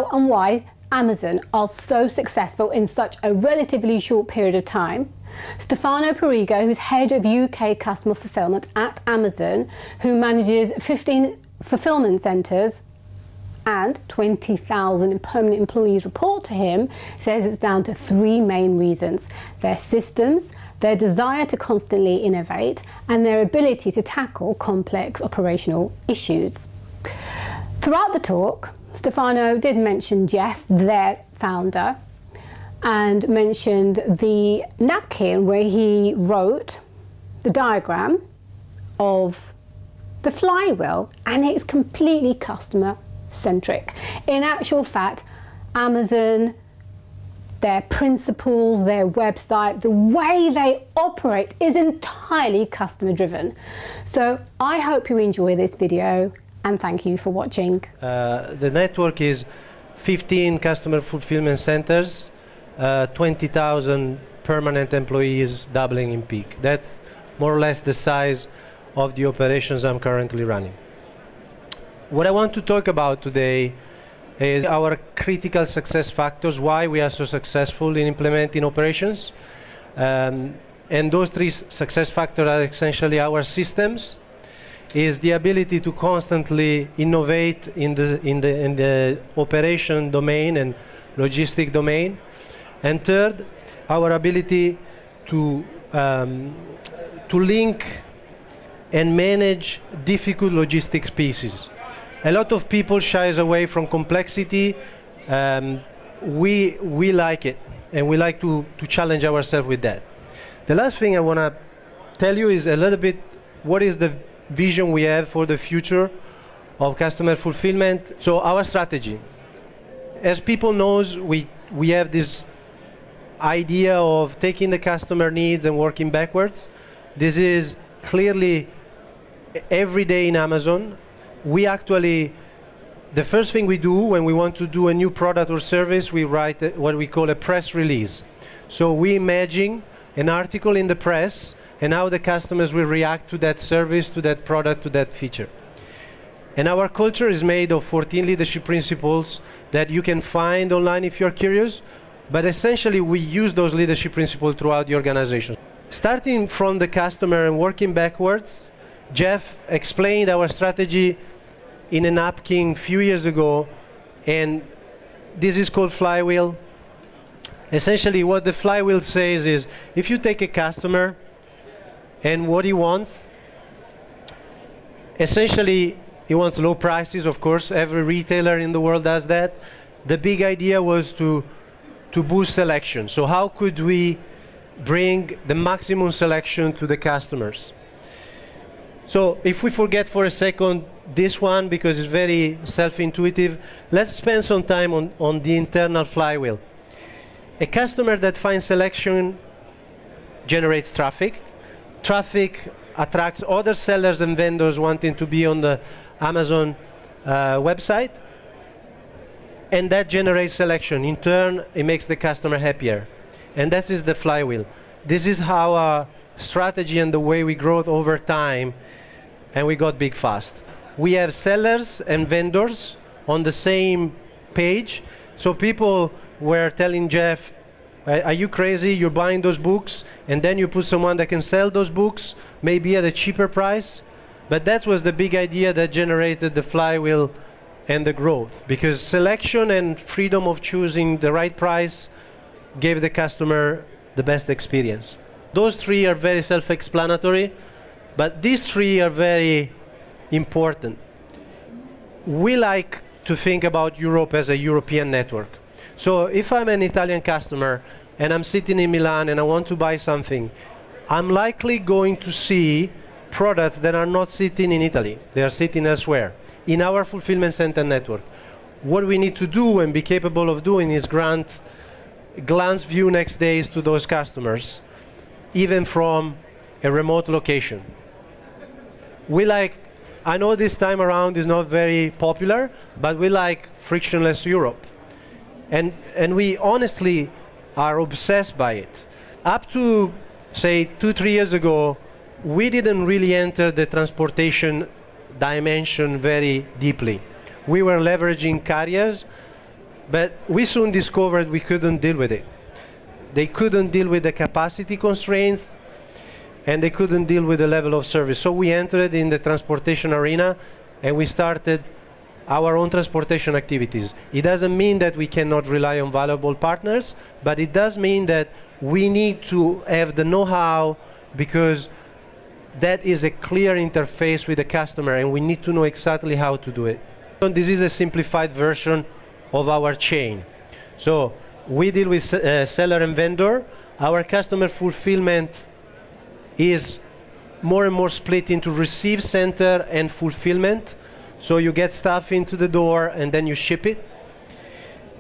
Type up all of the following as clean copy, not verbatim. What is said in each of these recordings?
how and why Amazon are so successful in such a relatively short period of time. Stefano Perego, who's head of UK customer fulfillment at Amazon, who manages 15 fulfillment centres and 20,000 permanent employees report to him, says it's down to three main reasons: their systems, their desire to constantly innovate, and their ability to tackle complex operational issues. Throughout the talk, Stefano did mention Jeff, their founder, and mentioned the napkin where he wrote the diagram of the flywheel, and it's completely customer centric. In actual fact, Amazon, their principles, their website, the way they operate is entirely customer driven. So I hope you enjoy this video, and thank you for watching. The network is 15 customer fulfillment centers, 20,000 permanent employees, doubling in peak. That's more or less the size of the operations I'm currently running. What I want to talk about today is our critical success factors, why we are so successful in implementing operations. And those three success factors are essentially our systems, is the ability to constantly innovate in the operation domain and logistic domain. And third, our ability to link and manage difficult logistics pieces. A lot of people shies away from complexity. We like it, and we like to challenge ourselves with that. The last thing I want to tell you is a little bit what is the vision we have for the future of customer fulfillment. So our strategy, as people knows, we have this idea of taking the customer needs and working backwards. This is clearly every day in Amazon. We actually, the first thing we do when we want to do a new product or service, we write what we call a press release. So we imagine an article in the press and how the customers will react to that service, to that product, to that feature. And our culture is made of 14 leadership principles that you can find online if you're curious, but essentially we use those leadership principles throughout the organization. Starting from the customer and working backwards, Jeff explained our strategy in a napkin a few years ago, and this is called Flywheel. Essentially what the Flywheel says is, if you take a customer and what he wants, essentially he wants low prices, of course, every retailer in the world does that. The big idea was to boost selection. So how could we bring the maximum selection to the customers? So if we forget for a second this one, because it's very self-intuitive, let's spend some time on the internal flywheel. A customer that finds selection generates traffic. Traffic attracts other sellers and vendors wanting to be on the Amazon website, and that generates selection. In turn, it makes the customer happier. And that is the flywheel. This is how our strategy and the way we grow over time, and we got big fast. We have sellers and vendors on the same page. So people were telling Jeff, are you crazy? You're buying those books, and then you put someone that can sell those books, maybe at a cheaper price. But that was the big idea that generated the flywheel and the growth, because selection and freedom of choosing the right price gave the customer the best experience. Those three are very self-explanatory, but these three are very important. We like to think about Europe as a European network. So if I'm an Italian customer and I'm sitting in Milan and I want to buy something, I'm likely going to see products that are not sitting in Italy. They are sitting elsewhere in our fulfillment center network. What we need to do and be capable of doing is grant glance view next days to those customers, even from a remote location. We like, I know this time around is not very popular, but we like frictionless Europe. And we honestly are obsessed by it. Up to, say, 2-3 years ago, we didn't really enter the transportation dimension very deeply. We were leveraging carriers, But we soon discovered we couldn't deal with it. They couldn't deal with the capacity constraints, and they couldn't deal with the level of service. So we entered in the transportation arena, and we started our own transportation activities. It doesn't mean that we cannot rely on valuable partners, but it does mean that we need to have the know-how, because that is a clear interface with the customer, and we need to know exactly how to do it. So this is a simplified version of our chain. So we deal with seller and vendor. Our customer fulfillment is more and more split into receive center and fulfillment. So you get stuff into the door and then you ship it.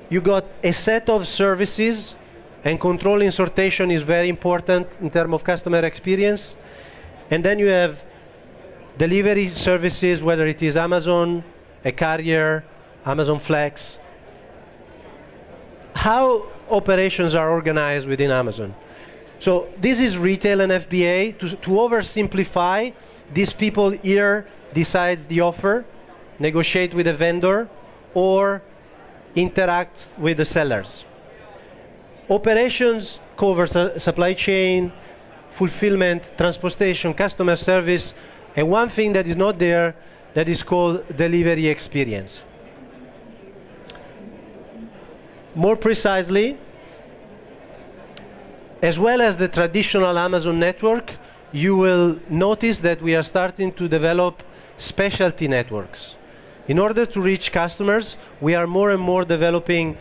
You got a set of services, and controlling sortation is very important in terms of customer experience. And then you have delivery services, whether it is Amazon, a carrier, Amazon Flex. How operations are organized within Amazon. So this is retail and FBA. To oversimplify, these people here decides the offer, negotiate with a vendor, or interact with the sellers. Operations covers supply chain, fulfillment, transportation, customer service, and one thing that is not there that is called delivery experience. More precisely, as well as the traditional Amazon network, you will notice that we are starting to develop specialty networks. In order to reach customers, we are more and more developing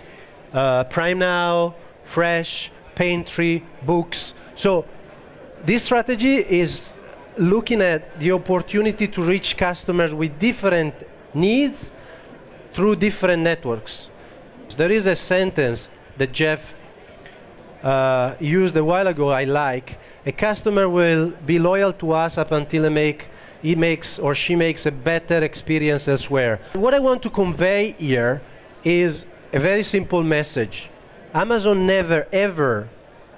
Prime Now, Fresh, Pantry, Books. So this strategy is looking at the opportunity to reach customers with different needs through different networks. There is a sentence that Jeff used a while ago I like. A customer will be loyal to us up until he makes or she makes a better experience elsewhere. What I want to convey here is a very simple message. Amazon never ever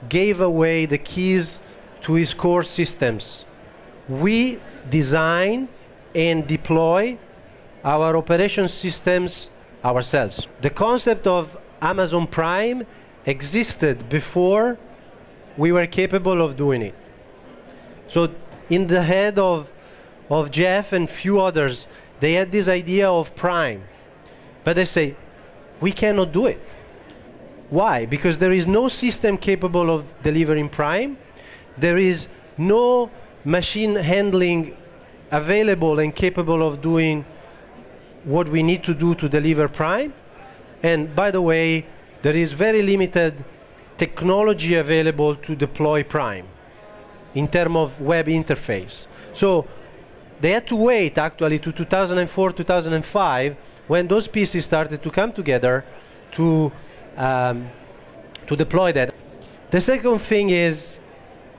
gave away the keys to its core systems. We design and deploy our operation systems ourselves. The concept of Amazon Prime existed before we were capable of doing it. So in the head of Jeff and few others, they had this idea of Prime. But they say, we cannot do it. Why? Because there is no system capable of delivering Prime. There is no machine handling available and capable of doing what we need to do to deliver Prime. And by the way, there is very limited technology available to deploy Prime in terms of web interface. So they had to wait actually to 2004, 2005, when those pieces started to come together to deploy that. The second thing is,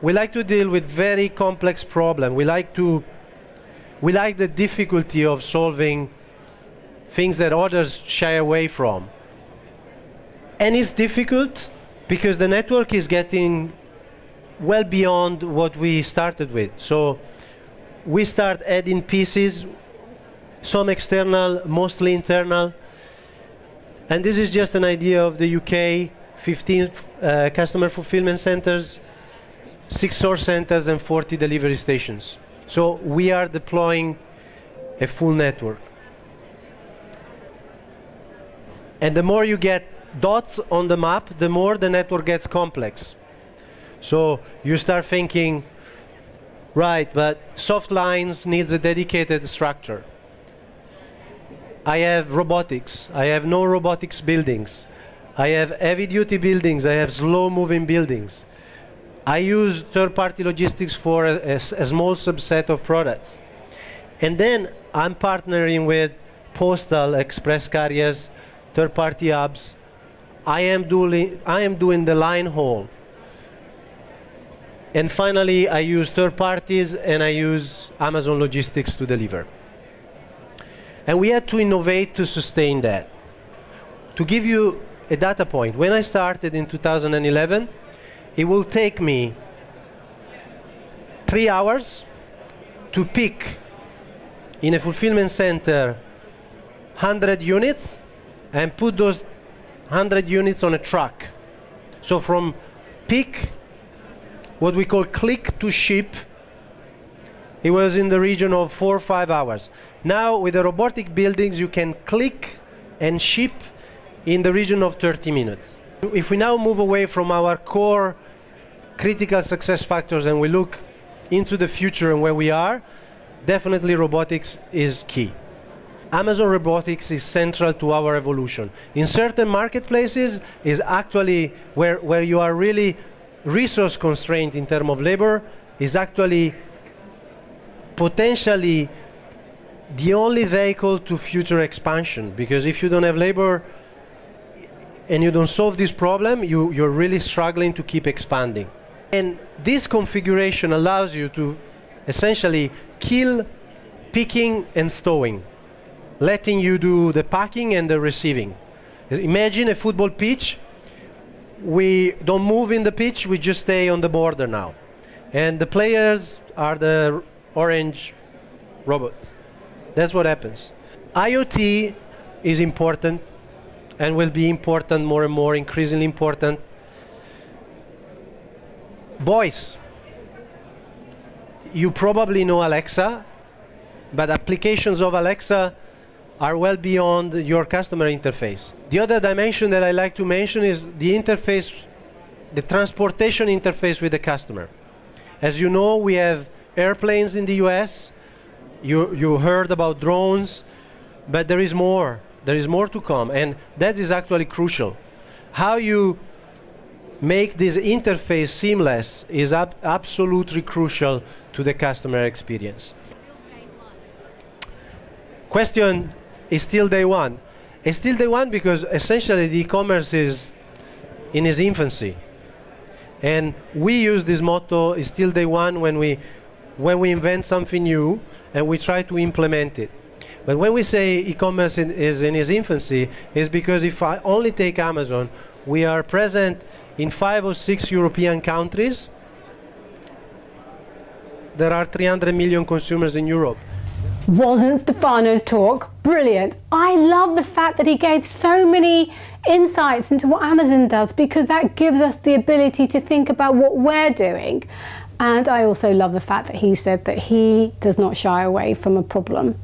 we like to deal with very complex problems. We like the difficulty of solving things that others shy away from. And it's difficult because the network is getting well beyond what we started with. So we start adding pieces, some external, mostly internal. And this is just an idea of the UK, 15 customer fulfillment centers, 6 source centers, and 40 delivery stations. So we are deploying a full network. And the more you get dots on the map, the more the network gets complex. So you start thinking, right, but soft lines needs a dedicated structure. I have robotics. I have no robotics buildings. I have heavy-duty buildings. I have slow-moving buildings. I use third-party logistics for a small subset of products. And then I'm partnering with postal express carriers, third-party hubs. I am doing the line haul. And finally, I use third parties and I use Amazon Logistics to deliver. And we had to innovate to sustain that. To give you a data point, when I started in 2011, it will take me 3 hours to pick in a fulfillment center 100 units and put those 100 units on a truck. So from pick, what we call click to ship, it was in the region of 4 or 5 hours. Now with the robotic buildings, you can click and ship in the region of 30 minutes. If we now move away from our core critical success factors and we look into the future and where we are, definitely robotics is key. Amazon Robotics is central to our evolution. In certain marketplaces is actually where you are really resource constrained in terms of labor, is actually potentially the only vehicle to future expansion, because if you don't have labor and you don't solve this problem, you're really struggling to keep expanding. And this configuration allows you to essentially kill picking and stowing, letting you do the packing and the receiving. Imagine a football pitch. We don't move in the pitch, we just stay on the border now. And the players are the orange robots. That's what happens. IoT is important and will be important more and more, increasingly important. Voice. You probably know Alexa, but applications of Alexa are well beyond your customer interface. The other dimension that I like to mention is the interface, the transportation interface with the customer. As you know, we have airplanes in the US. You heard about drones, but there is more. There is more to come, and that is actually crucial. How you make this interface seamless is absolutely crucial to the customer experience. Question is still day one. It's still day one because essentially the e-commerce is in its infancy. And we use this motto, is still day one, when we invent something new and we try to implement it. But when we say e-commerce is in its infancy, it's because if I only take Amazon, we are present in 5 or 6 European countries. There are 300 million consumers in Europe. Wasn't Stefano's talk brilliant? I love the fact that he gave so many insights into what Amazon does, because that gives us the ability to think about what we're doing. And I also love the fact that he said that he does not shy away from a problem.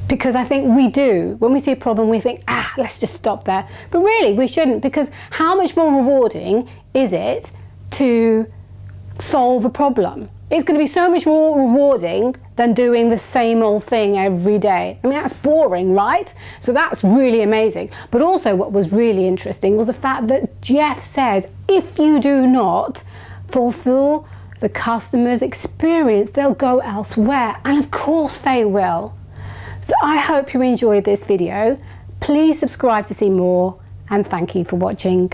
Because I think we do. When we see a problem, we think, let's just stop there. But really, we shouldn't, because how much more rewarding is it to solve a problem? It's going to be so much more rewarding than doing the same old thing every day. I mean, that's boring, right? So that's really amazing. But also what was really interesting was the fact that Jeff says, if you do not fulfill the customer's experience, they'll go elsewhere. And of course they will. So I hope you enjoyed this video. Please subscribe to see more, and thank you for watching.